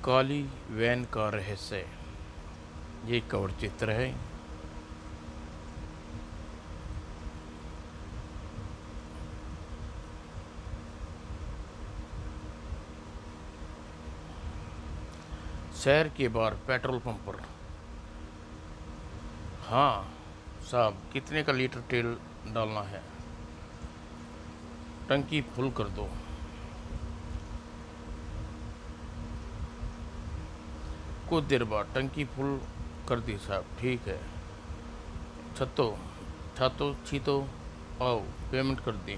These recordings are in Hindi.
काली वैन का रहस्य, ये कवर चित्र है। शहर के बाहर पेट्रोल पंप पर। हाँ साहब, कितने का लीटर तेल डालना है? टंकी फुल कर दो। कुछ देर बाद टंकी फुल कर दी साहब, ठीक है। छतो छातो छीतो आओ, पेमेंट कर दी।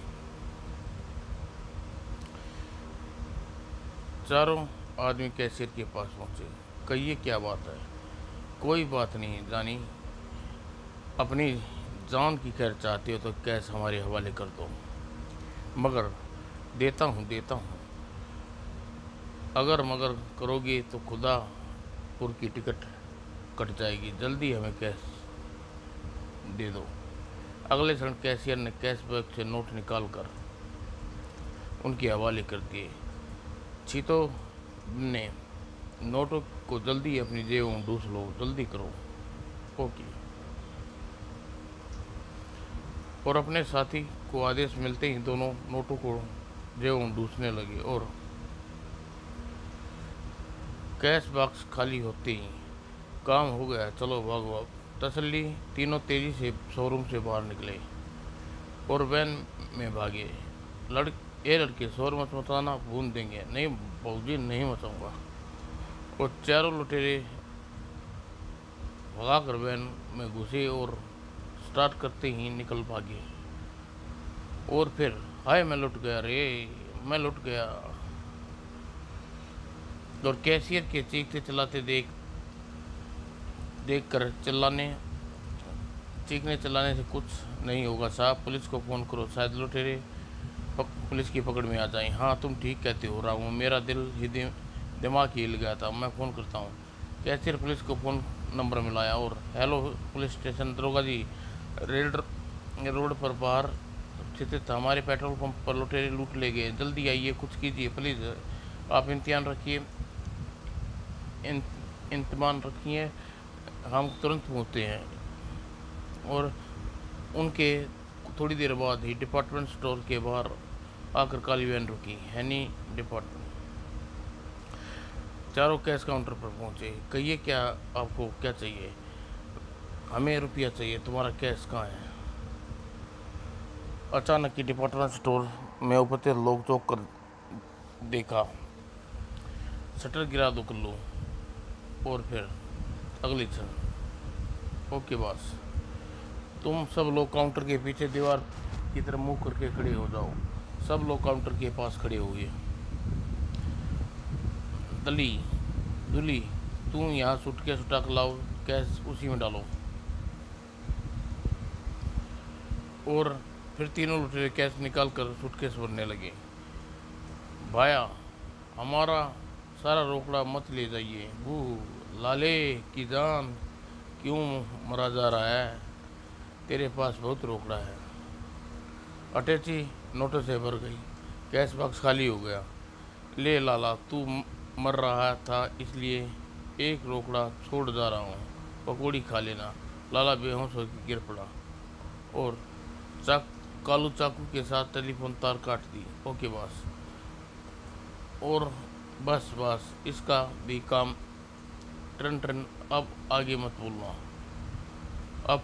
चारों आदमी कैशियर के पास पहुंचे। कहिए क्या बात है? कोई बात नहीं जानी, अपनी जान की खैर चाहते हो तो कैश हमारे हवाले कर दो। मगर देता हूँ, अगर मगर करोगे तो खुदापुर की टिकट कट जाएगी। जल्दी हमें कैश दे दो। अगले क्षण कैशियर ने कैश बैग से नोट निकाल कर उनके हवाले कर दिए। चीतो ने नोटों को जल्दी अपनी जेब में ढूंढ लो, जल्दी करो। ओके। और अपने साथी को आदेश मिलते ही दोनों नोटों को जेब में ढूंढने लगे और कैश बॉक्स खाली होते ही काम हो गया, चलो भाग भाग। तसल्ली, तीनों तेजी से शोरूम से बाहर निकले और वैन में भागे। ये लड़के शोर मत मचाना, भून देंगे। नहीं बाबूजी, नहीं मचाऊंगा। और चारों लुटेरे भगाकर वैन में घुसे और स्टार्ट करते ही निकल भागे। और फिर हाय मैं लुट गया रे, मैं लुट गया। और कैशियर के चीखते चिल्लाते देख कर चीखने चिल्लाने से कुछ नहीं होगा साहब, पुलिस को फ़ोन करो, शायद लुटेरे पुलिस की पकड़ में आ जाए। हाँ तुम ठीक कहते हो रामू, मेरा दिमाग हिल गया था, मैं फ़ोन करता हूँ। कैशियर पुलिस को फ़ोन नंबर मिलाया और हेलो पुलिस स्टेशन, दरोगा जी, रोड पर बाहर स्थित हमारे पेट्रोल पंप पर लुटेरे लूट ले गए, जल्दी आइए, कुछ कीजिए प्लीज़। आप इंतमान रखिए, हम तुरंत पहुँचते हैं। और उनके थोड़ी देर बाद ही डिपार्टमेंट स्टोर के बाहर आकर काली वैन रुकी। हैनी डिपार्टमेंट। चारों कैश काउंटर पर पहुंचे। कहिए क्या आपको क्या चाहिए? हमें रुपया चाहिए, तुम्हारा कैश कहाँ है? अचानक ही डिपार्टमेंट स्टोर में उपस्थित लोग चौंक कर देखा। शटर गिरा दो कल्लू। और फिर अगली क्षण ओके बॉस, तुम सब लोग काउंटर के पीछे दीवार की तरफ मुंह करके खड़े हो जाओ। सब लोग काउंटर के पास खड़े हुए। दुली, तू यहाँ सूटकेस उठा कर लाओ, कैश उसी में डालो। और फिर तीनों लुटेरे कैश निकाल कर सूटकेस भरने लगे। भाया, हमारा सारा रोकड़ा मत ले जाइए। बू लाले की जान क्यों मरा जा रहा है? तेरे पास बहुत रोकड़ा है। अटैची नोटों से भर गई, कैश बॉक्स खाली हो गया। ले लाला, तू मर रहा था इसलिए एक रोकड़ा छोड़ जा रहा हूँ, पकौड़ी खा लेना। लाला बेहोश होकर गिर पड़ा और कालू चाकू के साथ टेलीफोन तार काट दी। Okay boss. और बस इसका भी काम टन। अब आगे मत बोलना। अब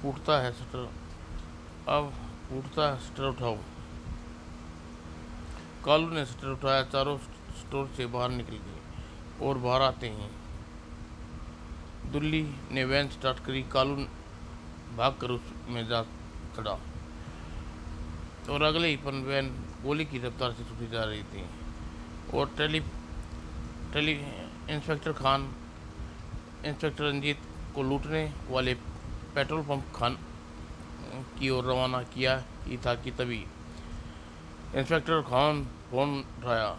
फूटता है शटर उठाओ। कालू ने शटर उठाया, चारों स्टोर से बाहर निकल गए। और बाहर आते ही दुल्ली ने वैन स्टार्ट करी। कालू भागकर उसमें जा चढ़ा और अगले ही पल वैन गोली की रफ्तार से छूटी जा रही थी। और इंस्पेक्टर रंजीत को लूटने वाले पेट्रोल पंप खान की ओर रवाना किया ही था कि तभी इंस्पेक्टर खान फोन उठाया।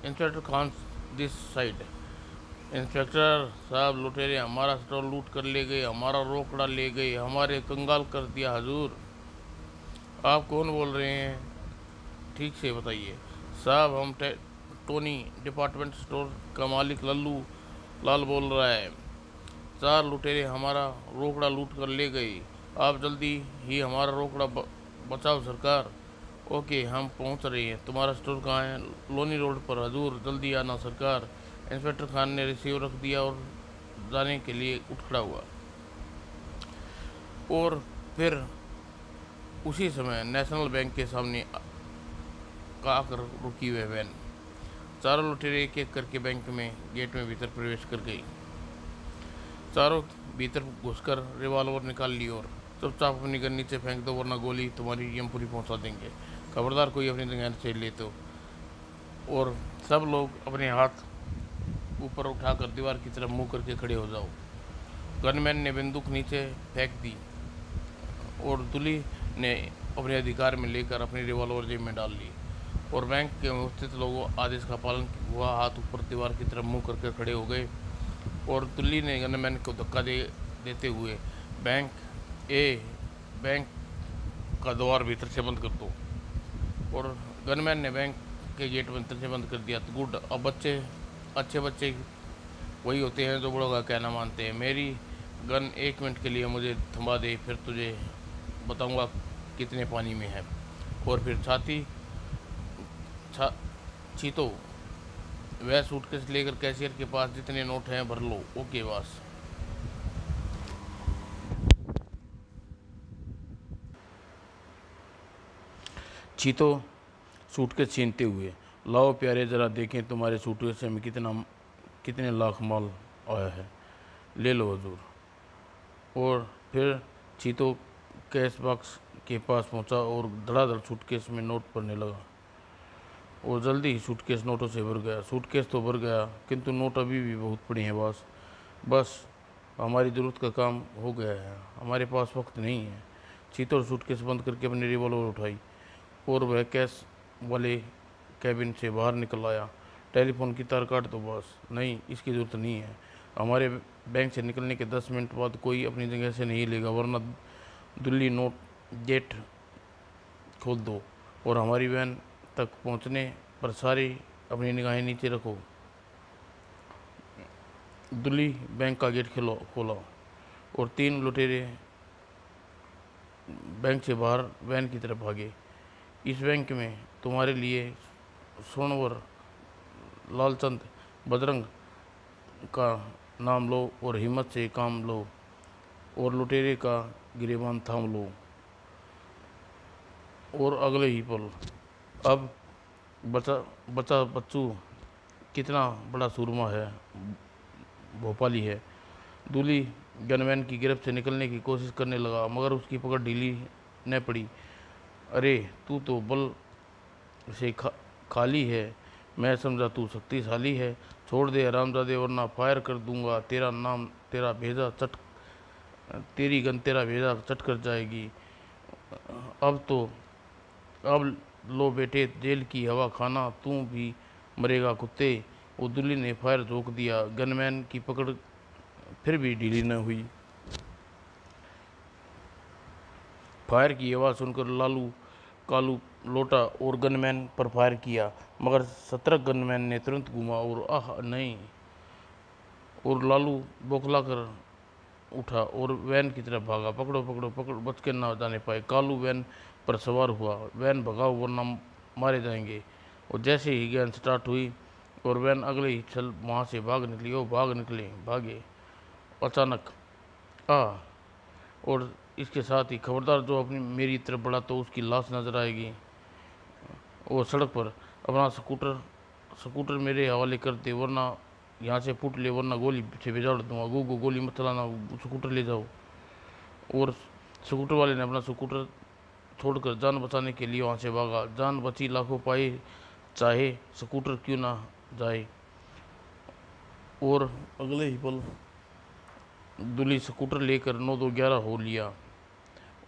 Inspector Khan this side. Inspector साहब, लुटेरे हमारा स्टोर लूट कर ले गए, हमारा रोकड़ा ले गए, हमारे कंगाल कर दिया हजूर। आप कौन बोल रहे हैं? ठीक से बताइए साहब, हम टोनी डिपार्टमेंट स्टोर का मालिक लल्लू लाल बोल रहा है। 4 लुटेरे हमारा रोकड़ा लूट कर ले गए। आप जल्दी ही हमारा रोकड़ा बचाओ सरकार। ओके, हम पहुंच रहे हैं। तुम्हारा स्टोर कहाँ है? लोनी रोड पर हजूर, जल्दी आना सरकार। इंस्पेक्टर खान ने रिसीवर रख दिया और जाने के लिए उठ खड़ा हुआ। और फिर उसी समय नेशनल बैंक के सामने का आकर रुकी हुई वैन। चारों लुटेरे एक एक करके बैंक में गेट में भीतर प्रवेश कर गई। चारों भीतर घुसकर रिवॉल्वर निकाल ली और चुपचाप अपनी गन नीचे फेंक दो, वरना गोली तुम्हारी यमपुरी पहुंचा देंगे। खबरदार कोई अपनी जगह से ले तो। और सब लोग अपने हाथ ऊपर उठाकर दीवार की तरफ मुंह करके खड़े हो जाओ। गनमैन ने बंदूक नीचे फेंक दी और दुली ने अपने अधिकार में लेकर अपनी रिवॉल्वर जेब में डाल ली। और बैंक के उपस्थित लोगों आदेश का पालन हुआ। हाथ ऊपर दीवार की तरफ मुंह करके खड़े हो गए और दुल्ली ने गनमैन को धक्का देते हुए बैंक का द्वार भीतर से बंद कर दो। और गनमैन ने बैंक के गेट भीतर से बंद कर दिया। तो गुड। अब अच्छे बच्चे वही होते हैं जो बड़ों का कहना मानते हैं। मेरी गन 1 मिनट के लिए मुझे थमा दे, फिर तुझे बताऊंगा कितने पानी में है। और फिर चीतो, वह सूटकेस लेकर कैशियर के पास जितने नोट हैं भर लो। ओके बस। चीतो सूटकेस छीनते हुए, लाओ प्यारे, ज़रा देखें तुम्हारे सूटकेस में कितने लाख माल आया है। ले लो हजूर। और फिर चीतो कैश बॉक्स के पास पहुंचा और धड़ाधड़ सूटकेस में नोट भरने लगा। और जल्दी ही सूटकेस नोटों से भर गया। सूटकेस तो भर गया, किंतु नोट अभी भी बहुत पड़े हैं बस हमारी ज़रूरत का काम हो गया है, हमारे पास वक्त नहीं है। चीतो सूटकेस बंद करके अपनी रिवॉल्वर उठाई और वह कैश वाले कैबिन से बाहर निकल आया। टेलीफोन की तार काट दो बॉस। नहीं, इसकी ज़रूरत नहीं है। हमारे बैंक से निकलने के 10 मिनट बाद कोई अपनी जगह से नहीं लेगा, वरना दिल्ली नोट गेट खोल दो और हमारी वैन तक पहुंचने पर सारी अपनी निगाहें नीचे रखो। दिल्ली बैंक का गेट खोला और 3 लुटेरे बैंक से बाहर वैन की तरफ भागे। इस बैंक में तुम्हारे लिए सोनवर, लालचंद, बजरंग का नाम लो और हिम्मत से काम लो और लुटेरे का गिरेबान थाम लो। और अगले ही पल अब बचा बच्चू कितना बड़ा सूरमा है, भोपाली है। दूली गनमैन की गिरफ्त से निकलने की कोशिश करने लगा, मगर उसकी पकड़ ढीली न पड़ी। अरे तू तो बल से खाली है, मैं समझा तू शक्तिशाली है। छोड़ दे हरामजादे, वरना फायर कर दूंगा। तेरी गन तेरा भेजा चट कर जाएगी। अब लो बेटे, जेल की हवा खाना, तू भी मरेगा कुत्ते। वो दुल्ली ने फायर रोक दिया। गनमैन की पकड़ फिर भी ढीली न हुई। फायर की आवाज़ सुनकर कालू लौटा और गनमैन पर फायर किया, मगर सतर्क गनमैन ने तुरंत घूमा और आह नहीं। और लालू बौखला कर उठा और वैन की तरफ भागा। पकड़ो, बच के ना जाने पाए। कालू वैन पर सवार हुआ। वैन भगाओ वरना मारे जाएंगे। और जैसे ही गैन स्टार्ट हुई और वैन अगले ही छल वहाँ से भागे। अचानक और इसके साथ ही खबरदार जो अपनी मेरी तरफ बढ़ा तो उसकी लाश नजर आएगी। और सड़क पर अपना स्कूटर मेरे हवाले कर दे, वरना यहाँ से फूट ले, वरना गोली से बिगाड़ दूंगा। गोली मत चलाना, स्कूटर ले जाओ। और स्कूटर वाले ने अपना स्कूटर छोड़कर जान बचाने के लिए वहाँ से भागा। जान बची लाखों पाए, चाहे स्कूटर क्यों ना जाए। और अगले ही पल दुली स्कूटर लेकर 9-2-11 हो लिया।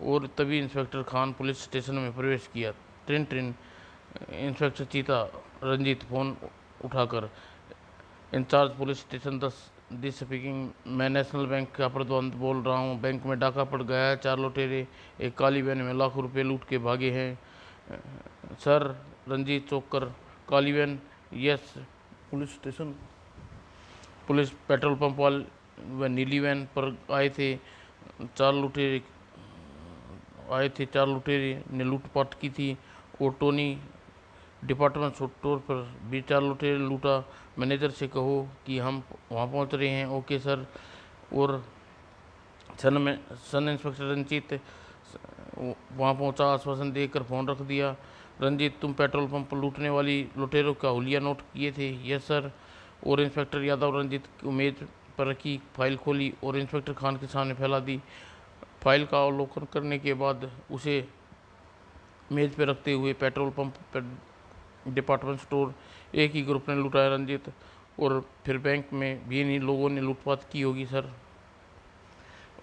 और तभी इंस्पेक्टर खान पुलिस स्टेशन में प्रवेश किया। ट्रिन इंस्पेक्टर चीता रंजीत फोन उठाकर, इंचार्ज पुलिस स्टेशन 10 स्पीकिंग, मैं नेशनल बैंक का प्रबंध बोल रहा हूँ। बैंक में डाका पड़ गया है। 4 लुटेरे एक काली वैन में लाखों रुपए लूट के भागे हैं। सर, रंजीत चौंक कर, काली van yes police station. Police petrol pump वाले व नीली वैन पर चार लुटेरे चार लुटेरे ने लूटपाट की थी और टोनी डिपार्टमेंट स्टोर पर भी चार लुटेरे लूटा। मैनेजर से कहो कि हम वहाँ पहुँच रहे हैं। Okay sir. और सन इंस्पेक्टर रंजीत वहाँ पहुँचा, आश्वासन देकर फ़ोन रख दिया। रंजीत, तुम पेट्रोल पंप पर लूटने वाली लुटेरों का हुलिया नोट किए थे? Yes sir. और इंस्पेक्टर यादव रंजीत की मेज पर रखी फाइल खोली और इंस्पेक्टर खान के सामने फैला दी। फाइल का अवलोकन करने के बाद उसे मेज पर रखते हुए पेट्रोल पंप पर डिपार्टमेंट स्टोर एक ही ग्रुप ने लुटाया रंजीत, और फिर बैंक में भी इन्हीं लोगों ने लूटपाट की होगी सर।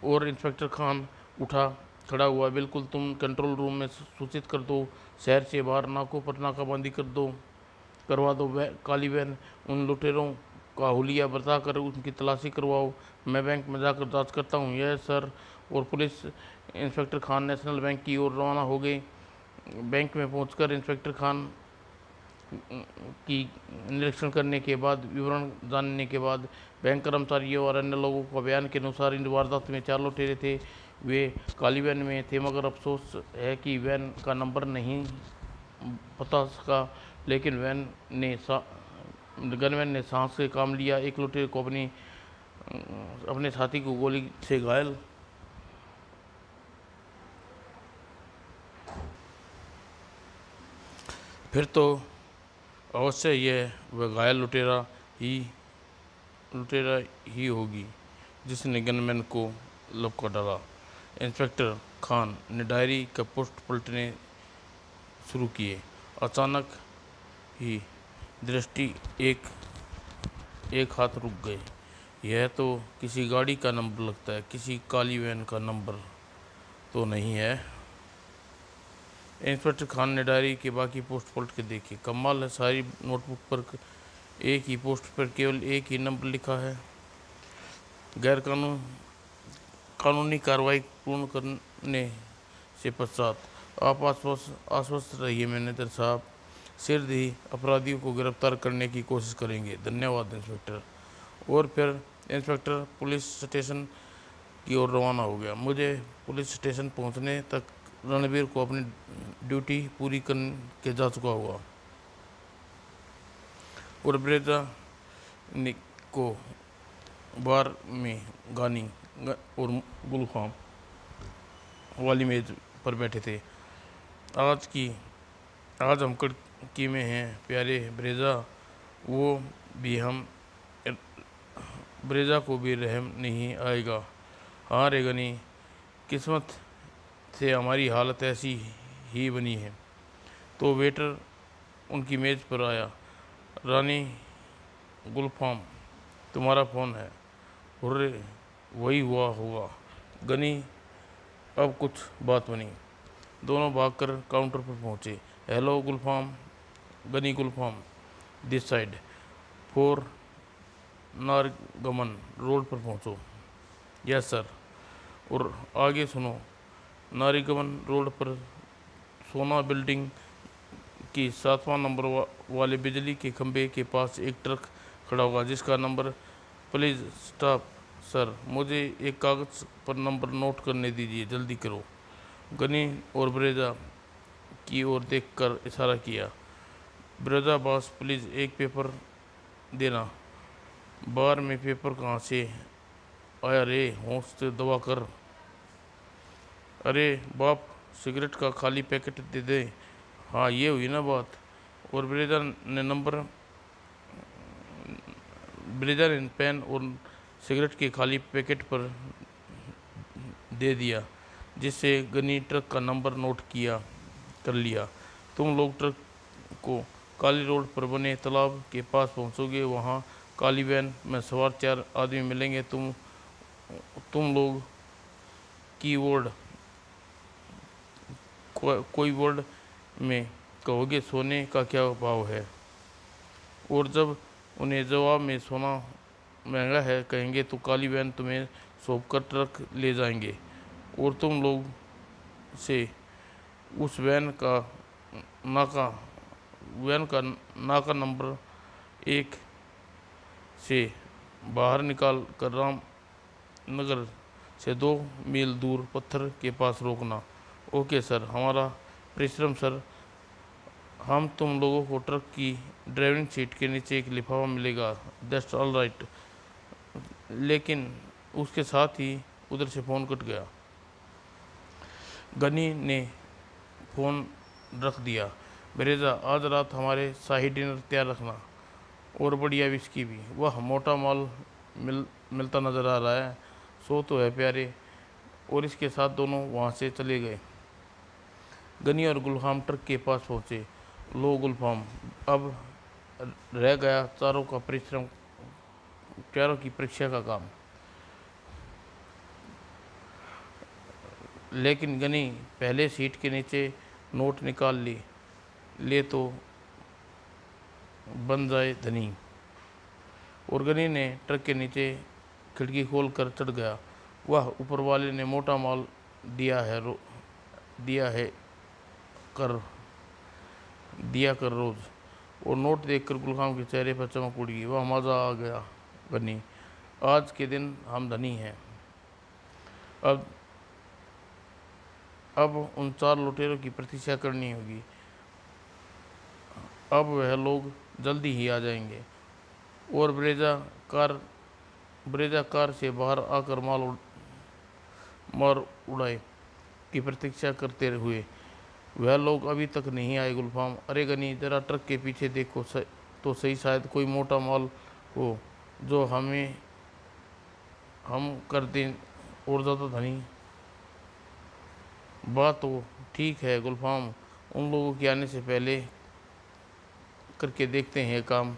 और इंस्पेक्टर खान उठा खड़ा हुआ, बिल्कुल, तुम कंट्रोल रूम में सूचित कर दो, शहर से बाहर नाकों पर नाकाबंदी करवा दो। काली वैन उन लुटेरों का हुलिया बताकर उनकी तलाशी करवाओ। मैं बैंक में जाकर जांच करता हूँ। यह सर। और police inspector Khan national bank की ओर रवाना हो गए। बैंक में पहुंचकर इंस्पेक्टर खान की निरीक्षण करने के बाद, विवरण जानने के बाद, बैंक कर्मचारियों और अन्य लोगों को बयान के अनुसार इन वारदात में चार लुटेरे थे। वे काली वैन में थे, मगर अफसोस है कि वैन का नंबर नहीं पता सका। लेकिन गनमैन ने साहस से काम लिया। एक लुटेरे को अपने साथी को गोली से घायल फिर तो अवश्य यह वह घायल लुटेरा ही होगी जिसने गनमैन को लपका डाला। इंस्पेक्टर खान ने डायरी का पोस्ट पलटने शुरू किए। अचानक ही दृष्टि एक हाथ रुक गए। यह तो किसी गाड़ी का नंबर लगता है, किसी काली वैन का नंबर तो नहीं है। इंस्पेक्टर खान ने डायरी के बाकी पोस्ट पलट के देखे। कमाल है, सारी नोटबुक पर एक ही पोस्ट पर केवल एक ही नंबर लिखा है। गैर कानूनी कार्रवाई पूर्ण करने से पश्चात आप आश्वस्त रहिए मैनेजर साहब, शीघ्र ही अपराधियों को गिरफ्तार करने की कोशिश करेंगे। धन्यवाद इंस्पेक्टर। और फिर इंस्पेक्टर पुलिस स्टेशन की ओर रवाना हो गया। मुझे पुलिस स्टेशन पहुंचने तक रणबीर को अपनी ड्यूटी पूरी करके जा चुका हुआ और ब्रेजा को बार में गानी और गुलफाम वाली मेज पर बैठे थे। आज हम कड़की में हैं प्यारे ब्रेजा, ब्रेजा को भी रहम नहीं आएगा। हाँ रे गनी, किस्मत से हमारी हालत ऐसी ही बनी है। तो वेटर उनकी मेज पर आया। रानी गुलफाम, तुम्हारा फ़ोन है। हुर्रे, वही हुआ होगा गनी, अब कुछ बात बनी। दोनों भागकर काउंटर पर पहुंचे। Hello Gulfam, Gani Gulfam, this side, 4 Naragman road पर पहुंचो। Yes sir. और आगे सुनो, नारीगमन रोड पर सोना बिल्डिंग की 7वां नंबर वाले बिजली के खंभे के पास एक ट्रक खड़ा होगा जिसका नंबर, प्लीज़ स्टॉप सर, मुझे एक कागज़ पर नंबर नोट करने दीजिए, जल्दी करो। गनी और ब्रेजा की ओर देखकर इशारा किया। ब्रेजा बॉस, प्लीज़ एक पेपर देना। बार में पेपर कहाँ से आया रे, होश से दवा कर। अरे बाप, सिगरेट का खाली पैकेट दे दे। हाँ, ये हुई ना बात। और ब्रेजा ने पेन और सिगरेट के खाली पैकेट पर दे दिया, जिससे गनी ट्रक का नंबर नोट कर लिया। तुम लोग ट्रक को काली रोड पर बने तालाब के पास पहुंचोगे। वहां काली वैन में सवार 4 आदमी मिलेंगे। तुम लोग कीवर्ड कोई वर्ड में कहोगे सोने का क्या भाव है, और जब उन्हें जवाब में सोना महंगा है कहेंगे तो काली वैन तुम्हें सौंप कर ट्रक ले जाएंगे, और तुम लोग से उस वैन का नाका नंबर एक से बाहर निकाल कर रामनगर से 2 मील दूर पत्थर के पास रोकना। ओके सर, हमारा परिश्रम सर। हम तुम लोगों को ट्रक की ड्राइविंग सीट के नीचे एक लिफाफा मिलेगा। That's all right. लेकिन उसके साथ ही उधर से फ़ोन कट गया। गनी ने फ़ोन रख दिया। ब्रेजा, आज रात हमारे शाही डिनर तैयार रखना, और बढ़िया विस्की भी। वह मोटा माल मिलता नज़र आ रहा है। सो तो है प्यारे। और इसके साथ दोनों वहाँ से चले गए। गनी और गुलफाम ट्रक के पास पहुँचे। लो गुलफाम, अब रह गया चारों की परीक्षा का काम। लेकिन गनी पहले सीट के नीचे नोट निकाल ले तो बन जाए धनी। और गनी ने ट्रक के नीचे खिड़की खोल कर चढ़ गया। वह ऊपर वाले ने मोटा माल दिया कर रोज। और नोट देखकर गुलफाम के चेहरे पर चमक उड़ गई। वह मज़ा आ गया गनी, आज के दिन हम धनी हैं। अब उन 4 लुटेरों की प्रतीक्षा करनी होगी। अब वह लोग जल्दी ही आ जाएंगे। और ब्रेजा कार से बाहर आकर मार उड़ाए की प्रतीक्षा करते हुए, वह लोग अभी तक नहीं आए गुलफाम। अरे गनी, जरा ट्रक के पीछे देखो तो सही, शायद कोई मोटा माल हो जो हम कर दें और ज़्यादा धनी। बात तो ठीक है गुलफाम, उन लोगों के आने से पहले करके देखते हैं काम।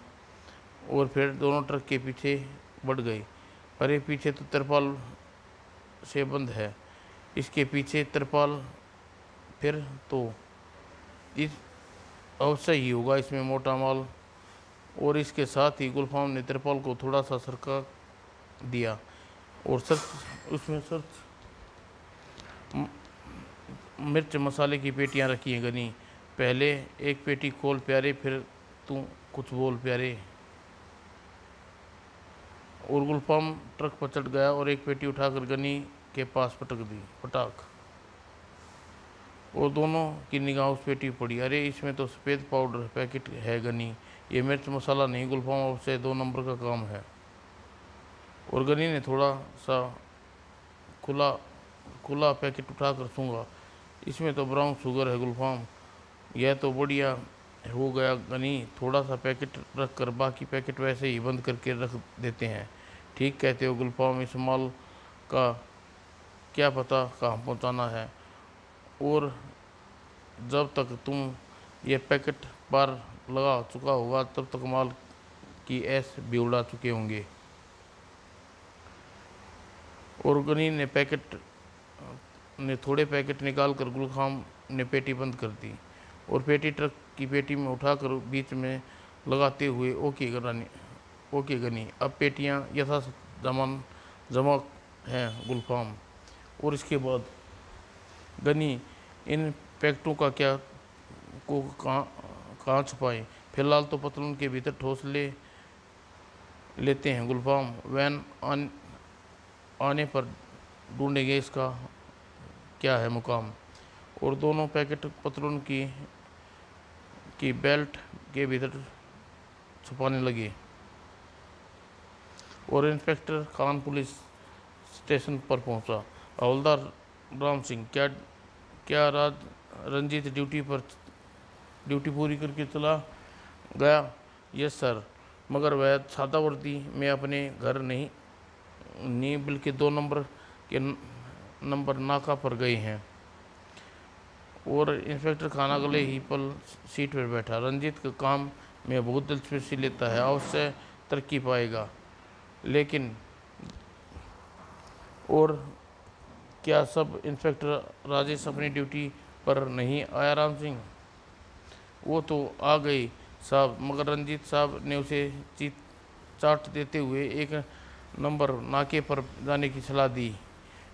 और फिर दोनों ट्रक के पीछे बढ़ गए। अरे पीछे तो तिरपाल से बंद है, इसके पीछे तिरपाल, फिर तो इस अवश्य ही होगा इसमें मोटा माल। और इसके साथ ही गुलफाम ने तिरपाल को थोड़ा सा सरका दिया और उसमें मिर्च मसाले की पेटियां रखी हैं। गनी, पहले एक पेटी खोल प्यारे, फिर तू कुछ बोल प्यारे। और गुलफाम ट्रक पर चढ़ गया और एक पेटी उठाकर गनी के पास पटाक। और दोनों की निगाह उस पेटी पड़ी। अरे इसमें तो सफ़ेद पाउडर पैकेट है गनी, ये मिर्च मसाला नहीं गुलफाम, अब से 2 नंबर का काम है। और गनी ने थोड़ा सा खुला पैकेट उठाकर सूंघा। इसमें तो ब्राउन शुगर है गुलफाम, यह तो बढ़िया हो गया गनी। थोड़ा सा पैकेट रख कर बाकी पैकेट वैसे ही बंद करके रख देते हैं। ठीक कहते हो गुलफाम, इस माल का क्या पता कहाँ पहुँचाना है। और जब तक तुम ये पैकेट पार लगा चुका होगा तब तक माल की ऐश भी उड़ा चुके होंगे। और गनी ने थोड़े पैकेट निकाल कर गुलफाम ने पेटी बंद कर दी और पेटी ट्रक की पेटी में उठाकर बीच में लगाते हुए, ओके गनी, अब पेटियां यथा जमा हैं गुलफाम। और इसके बाद गनी, इन पैकेटों का कहाँ छुपाएं? फिलहाल तो पतलून के भीतर ठोस लेते हैं गुलफाम, वैन आने पर ढूंढेंगे इसका क्या है मुकाम। और दोनों पैकेट पतलून की बेल्ट के भीतर छुपाने लगे। और इंस्पेक्टर खान पुलिस स्टेशन पर पहुंचा। हवलदार राम सिंह, क्या रंजीत ड्यूटी पूरी करके चला गया? यस सर, मगर वह सादा वर्दी में अपने घर नहीं बल्कि 2 नंबर नाका पर गए हैं। और इंस्पेक्टर खान अगले ही पल सीट पर बैठा। रंजीत का काम में बहुत दिलचस्पी लेता है, अवश्य तरक्की पाएगा। लेकिन और क्या सब इंस्पेक्टर राजेश अपनी ड्यूटी पर नहीं आया? राम सिंह, वो तो आ गई साहब, मगर रंजीत साहब ने उसे चाट देते हुए 1 नंबर नाके पर जाने की सलाह दी।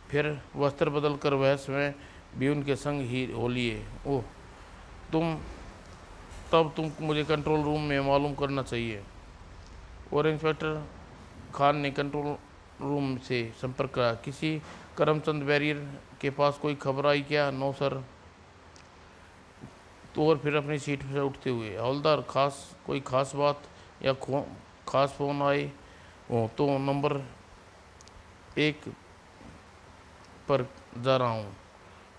फिर वस्त्र बदल कर वह स्वयं भी उनके संग ही हो लिए। ओह, तुम मुझे कंट्रोल रूम में मालूम करना चाहिए। और इंस्पेक्टर खान ने कंट्रोल रूम से संपर्क करा। किसी करमचंद बैरियर के पास कोई खबर आई क्या? No sir. तो और फिर अपनी सीट से उठते हुए, हवलदार कोई खास बात या खास फ़ोन आए हो तो नंबर 1 पर जा रहा हूँ।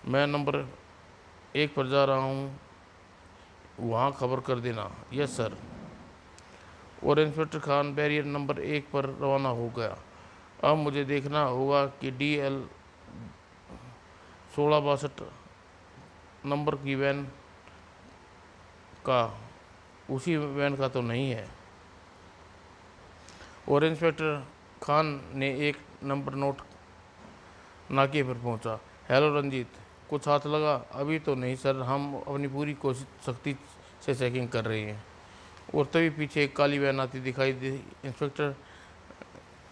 मैं नंबर 1 पर जा रहा हूँ, वहाँ खबर कर देना। Yes sir. और इंस्पेक्टर खान बैरियर नंबर 1 पर रवाना हो गया। अब मुझे देखना होगा कि DL 1662 नंबर की वैन का उसी वैन का तो नहीं है। और इंस्पेक्टर खान ने एक नंबर नोट नाके पर पहुंचा। हेलो रंजीत, कुछ हाथ लगा? अभी तो नहीं सर, हम अपनी पूरी कोशिश सख्ती से चेकिंग कर रहे हैं। और तभी पीछे एक काली वैन आती दिखाई दी। इंस्पेक्टर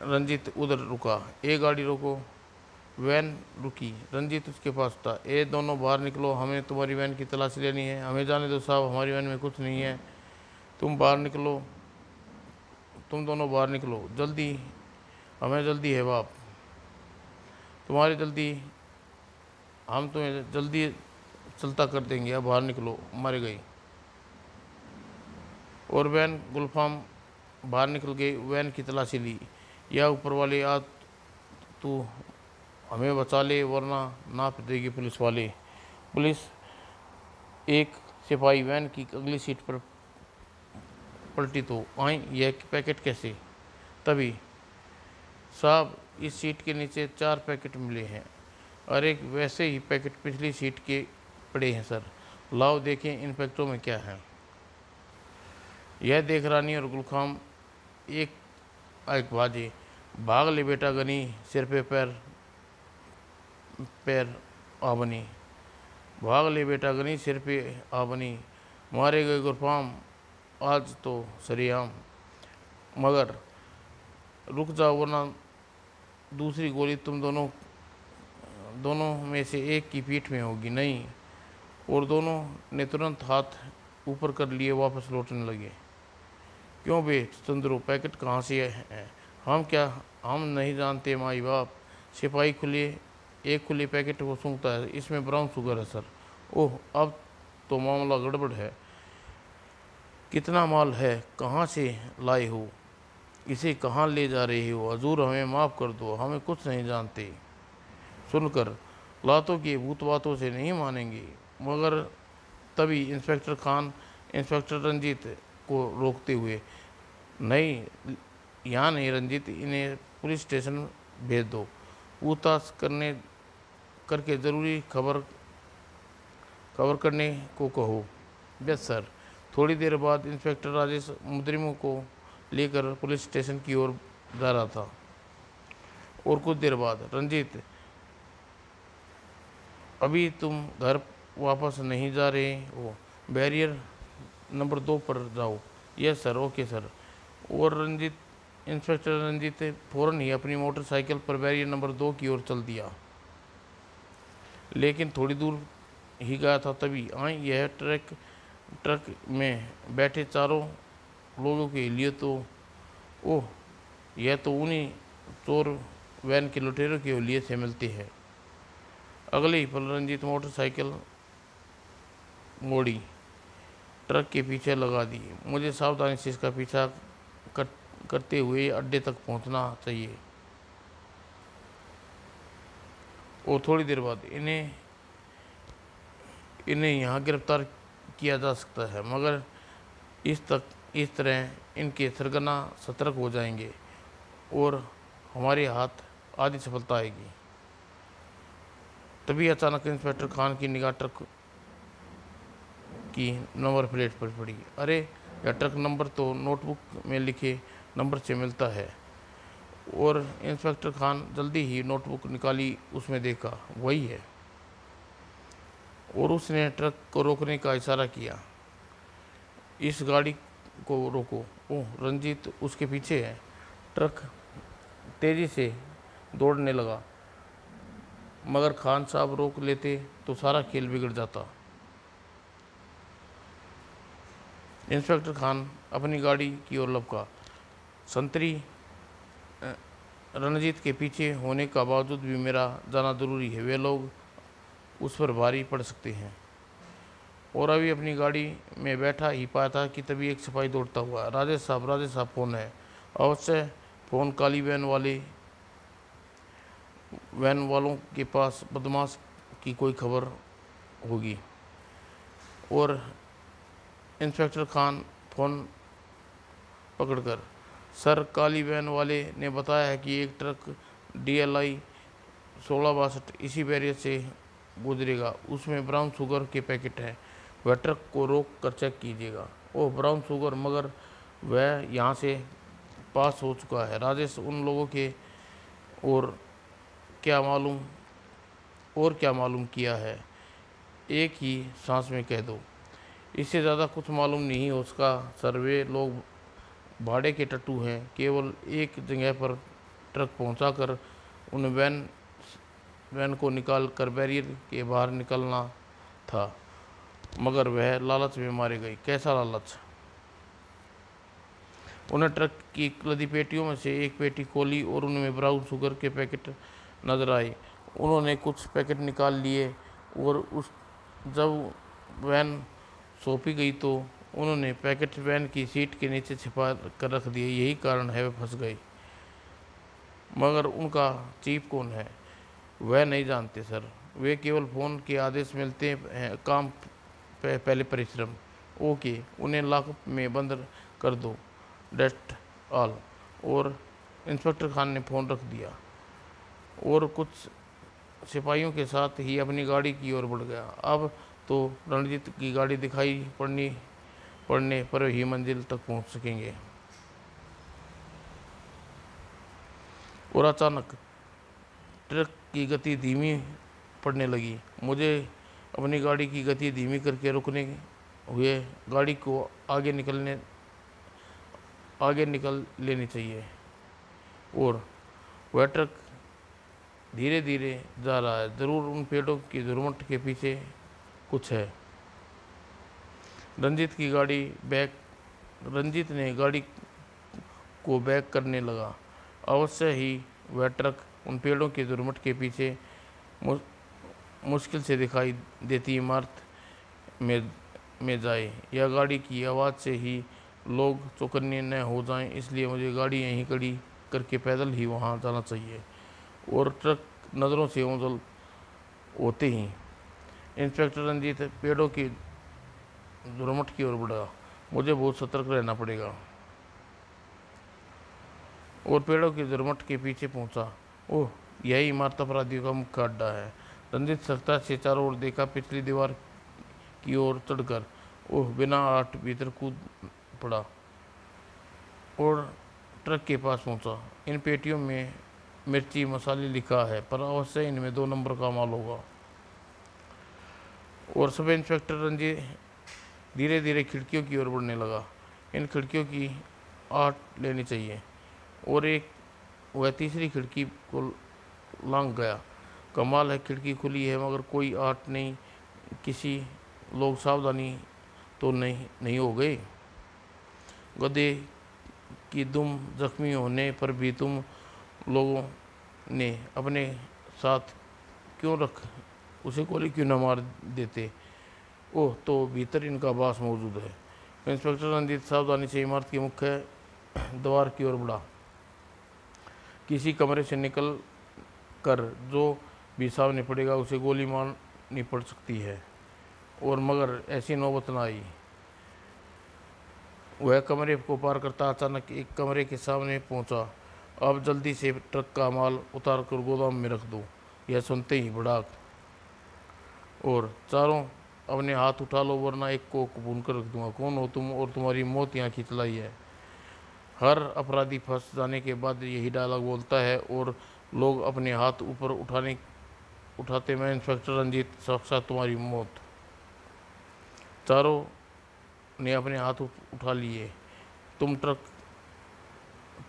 रंजीत उधर रुका। एक गाड़ी रोको। वैन रुकी। रंजीत उसके पास था। ए दोनों बाहर निकलो, हमें तुम्हारी वैन की तलाशी लेनी है। हमें जाने दो साहब, हमारी वैन में कुछ नहीं है। तुम बाहर निकलो, तुम दोनों बाहर निकलो जल्दी, हमें जल्दी है बाप, तुम्हारी जल्दी, हम तुम्हें जल्दी चलता कर देंगे। अब बाहर निकलो, मर गई। और वैन गुलफाम बाहर निकल गई। वैन की तलाशी ली। या ऊपर वाले, आज तू हमें बचा ले वरना नाप देगी पुलिस वाले। पुलिस एक सिपाही वैन की अगली सीट पर पलटी तो आई, यह पैकेट कैसे? तभी साहब, इस सीट के नीचे 4 पैकेट मिले हैं और एक वैसे ही पैकेट पिछली सीट के पड़े हैं सर। लाओ देखें इन पैकेटों में क्या है। यह देख रानी और गुलखाम एक एक बाजे। भाग ले बेटा गनी, सिर पे पैर पैर आबनी। भाग ले बेटा गनी, सिर पे आबनी। मारे गए गुलफाम आज तो सरेआम, मगर रुक जाओ वरना दूसरी गोली तुम दोनों में से एक की पीठ में होगी। नहीं। और दोनों ने तुरंत हाथ ऊपर कर लिए वापस लौटने लगे। क्यों बे चंद्रो, पैकेट कहाँ से है? हम नहीं जानते माई बाप। सिपाही एक खुली पैकेट को सूंघता है। इसमें ब्राउन शुगर है सर। ओह, अब तो मामला गड़बड़ है। कितना माल है? कहाँ से लाए हो? इसे कहाँ ले जा रहे हो? हजूर हमें माफ़ कर दो, हमें कुछ नहीं जानते। सुनकर लातों की भूत बातों से नहीं मानेंगे। मगर तभी इंस्पेक्टर खान इंस्पेक्टर रंजीत को रोकते हुए, नहीं, यहाँ नहीं रंजीत, इन्हें पुलिस स्टेशन भेज दो। पूछताछ करके ज़रूरी खबर करने को कहो। Yes sir. थोड़ी देर बाद इंस्पेक्टर राजेश मुजरिमों को लेकर पुलिस स्टेशन की ओर जा रहा था। और कुछ देर बाद, रंजीत, अभी तुम घर वापस नहीं जा रहे हो, बैरियर नंबर 2 पर जाओ। Yes sir, okay sir. और इंस्पेक्टर रंजीत फौरन ही अपनी मोटरसाइकिल पर बैरियर नंबर 2 की ओर चल दिया। लेकिन थोड़ी दूर ही गया था तभी आई यह ट्रक में बैठे चारों लोगों के लिए तो, ओह, यह तो उन्हीं चोर वैन के लुटेरों के लिए से मिलती है। अगले ही पल रंजीत मोटरसाइकिल मोड़ी, ट्रक के पीछे लगा दी। मुझे सावधानी से इसका पीछा करते हुए अड्डे तक पहुंचना चाहिए। और थोड़ी देर बाद इन्हें यहाँ गिरफ्तार किया जा सकता है, मगर इस तरह इनके सरगना सतर्क हो जाएंगे और हमारे हाथ आधी सफलता आएगी। तभी अचानक इंस्पेक्टर खान की निगाह ट्रक की नंबर प्लेट पर पड़ी। अरे, यह ट्रक नंबर तो नोटबुक में लिखे नंबर से मिलता है। और इंस्पेक्टर खान जल्दी ही नोटबुक निकाली, उसमें देखा वही है। और उसने ट्रक को रोकने का इशारा किया। इस गाड़ी को रोको। ओह, रंजीत उसके पीछे है। ट्रक तेज़ी से दौड़ने लगा, मगर खान साहब रोक लेते तो सारा खेल बिगड़ जाता। इंस्पेक्टर खान अपनी गाड़ी की ओर लपका। संतरी रणजीत के पीछे होने का बावजूद भी मेरा जाना ज़रूरी है। वे लोग उस पर भारी पड़ सकते हैं। और अभी अपनी गाड़ी में बैठा ही पाया था कि तभी एक सिपाही दौड़ता हुआ, राजेश साहब फ़ोन है। अवश्य फ़ोन काली वैन वालों के पास बदमाश की कोई खबर होगी। और इंस्पेक्टर खान फ़ोन पकड़कर, सर, काली वैन वाले ने बताया है कि एक ट्रक DLI 1662 इसी बैरियर से गुजरेगा। उसमें ब्राउन शुगर के पैकेट हैं। वह ट्रक को रोक कर चेक कीजिएगा। ओह, ब्राउन शुगर, मगर वह यहाँ से पास हो चुका है। राजेश, उन लोगों के और क्या मालूम किया है, एक ही सांस में कह दो। इससे ज़्यादा कुछ मालूम नहीं हो सका सर। वे लोग भाड़े के टट्टू हैं। केवल एक जगह पर ट्रक पहुंचाकर उन वैन को निकाल कर बैरियर के बाहर निकलना था, मगर वह लालच में मारे गए। कैसा लालच? उन्हें ट्रक की लदी पेटियों में से एक पेटी खोली और उनमें ब्राउन शुगर के पैकेट नजर आए। उन्होंने कुछ पैकेट निकाल लिए और जब वैन सौंपी गई तो उन्होंने पैकेट वैन की सीट के नीचे छिपा कर रख दिए। यही कारण है वे फंस गए। मगर उनका चीफ कौन है? वह नहीं जानते सर। वे केवल फ़ोन के आदेश मिलते हैं, काम पहले परिश्रम। ओके, उन्हें लॉकअप में बंद कर दो, डेट ऑल। और इंस्पेक्टर खान ने फ़ोन रख दिया और कुछ सिपाहियों के साथ ही अपनी गाड़ी की ओर बढ़ गया। अब तो रणजीत की गाड़ी दिखाई पड़ने पर ही मंजिल तक पहुंच सकेंगे। और अचानक ट्रक की गति धीमी पड़ने लगी। मुझे अपनी गाड़ी की गति धीमी करके रुकने हुए गाड़ी को आगे निकल लेनी चाहिए। और वह ट्रक धीरे धीरे जा रहा है। ज़रूर उन पेड़ों की झुरमुट के पीछे कुछ है। रंजीत ने गाड़ी को बैक करने लगा। अवश्य ही वह ट्रक उन पेड़ों के झुरमुट के पीछे मुश्किल से दिखाई देती इमारत में जाए, या गाड़ी की आवाज़ से ही लोग चौकन्ने न हो जाएं। इसलिए मुझे गाड़ी यहीं खड़ी करके पैदल ही वहां जाना चाहिए। और ट्रक नज़रों से ओझल होते ही इंस्पेक्टर रंजीत पेड़ों की झुरमुट की ओर बढ़ा। मुझे बहुत सतर्क रहना पड़ेगा। और पेड़ों की झुरमुट के पीछे पहुंचा। ओह, यही इमारत अपराधियों का मुख्य अड्डा है। रंजीत सख्ता से चारों ओर देखा। पिछली दीवार की ओर चढ़कर ओह, बिना आठ भीतर कूद पड़ा और ट्रक के पास पहुंचा। इन पेटियों में मिर्ची मसाले लिखा है, पर अवश्य इनमें 2 नंबर का माल होगा। और सब इंस्पेक्टर रंजीत धीरे धीरे खिड़कियों की ओर बढ़ने लगा। इन खिड़कियों की आठ लेनी चाहिए। और वह तीसरी खिड़की को लांघ गया। कमाल है, खिड़की खुली है मगर कोई आठ नहीं। किसी लोग सावधानी तो नहीं हो गए? गधे की दुम जख्मी होने पर भी तुम लोगों ने अपने साथ क्यों उसे गोली क्यों न मार देते? ओह, तो भीतर इनका बास मौजूद है। इंस्पेक्टर रंजीत सावधानी से इमारत की मुख्य द्वार की ओर बढ़ा। किसी कमरे से निकल कर जो भी सामने पड़ेगा उसे गोली मारनी पड़ सकती है। और मगर ऐसी नौबत न आई। वह कमरे को पार करता अचानक एक कमरे के सामने पहुंचा। अब जल्दी से ट्रक का माल उतार कर गोदाम में रख दो। यह सुनते ही भड़ाक और चारों अपने हाथ उठा लो, वरना एक को भून कर रख दूंगा। कौन हो तुम और तुम्हारी मौत यहाँ खींच लाई है? हर अपराधी फंस जाने के बाद यही डायलॉग बोलता है और लोग अपने हाथ ऊपर उठाते। मैं इंस्पेक्टर रंजीत, साक्षात तुम्हारी मौत। चारों ने अपने हाथ उठा लिए।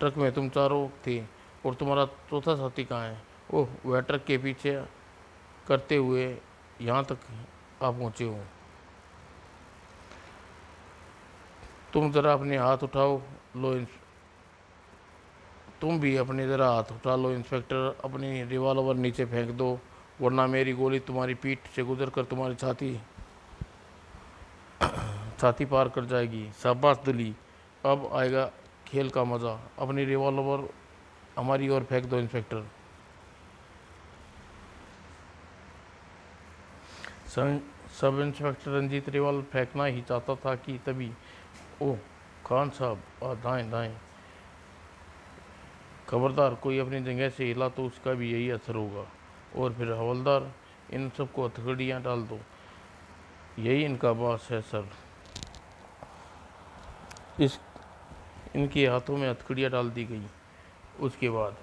ट्रक में तुम चारों थे और तुम्हारा चौथा साथी कहाँ है? ओह, वह ट्रक के पीछे करते हुए यहाँ तक आ पहुँचे हो। तुम जरा अपने हाथ उठाओ। लो तुम भी अपनी ज़रा हाथ उठा लो इंस्पेक्टर, अपनी रिवॉल्वर नीचे फेंक दो, वरना मेरी गोली तुम्हारी पीठ से गुजर कर तुम्हारी छाती छाती पार कर जाएगी। शाबाश दुली, अब आएगा खेल का मज़ा। अपनी रिवॉल्वर हमारी ओर फेंक दो inspector. Sub inspector Ranjit revolver फेंकना ही चाहता था कि तभी ओह खान साहब, दाएं दाएं, खबरदार कोई अपनी जगह से हिला तो उसका भी यही असर होगा। और फिर हवलदार, इन सबको हथकड़ियाँ डाल दो, यही इनका बॉस है सर। इस इनके हाथों में हथकड़ियाँ डाल दी गई। उसके बाद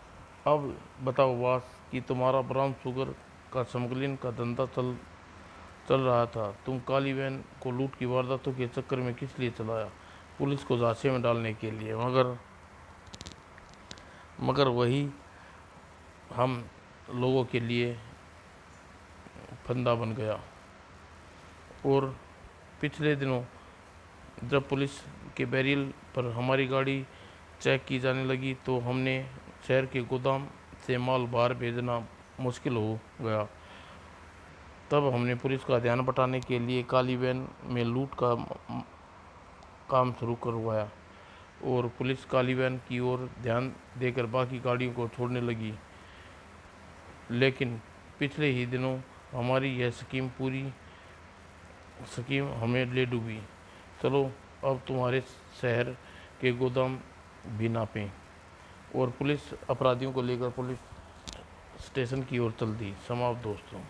अब बताओ बॉस कि तुम्हारा ब्राउन शुगर का स्मगलिंग का धंधा चल रहा था, तुम काली वैन को लूट की वारदातों के चक्कर में किस लिए चलाया? पुलिस को झांसे में डालने के लिए। मगर वही हम लोगों के लिए फंदा बन गया। और पिछले दिनों जब पुलिस के बैरियल पर हमारी गाड़ी चेक की जाने लगी तो हमने शहर के गोदाम से माल बाहर भेजना मुश्किल हो गया। तब हमने पुलिस का ध्यान बटाने के लिए काली वैन में लूट का काम शुरू करवाया और पुलिस काली वैन की ओर ध्यान देकर बाकी गाड़ियों को छोड़ने लगी। लेकिन पिछले ही दिनों हमारी यह स्कीम हमें ले डूबी। चलो अब तुम्हारे शहर के गोदाम भी नापें। और पुलिस अपराधियों को लेकर पुलिस स्टेशन की ओर चल दी। समाप्त दोस्तों।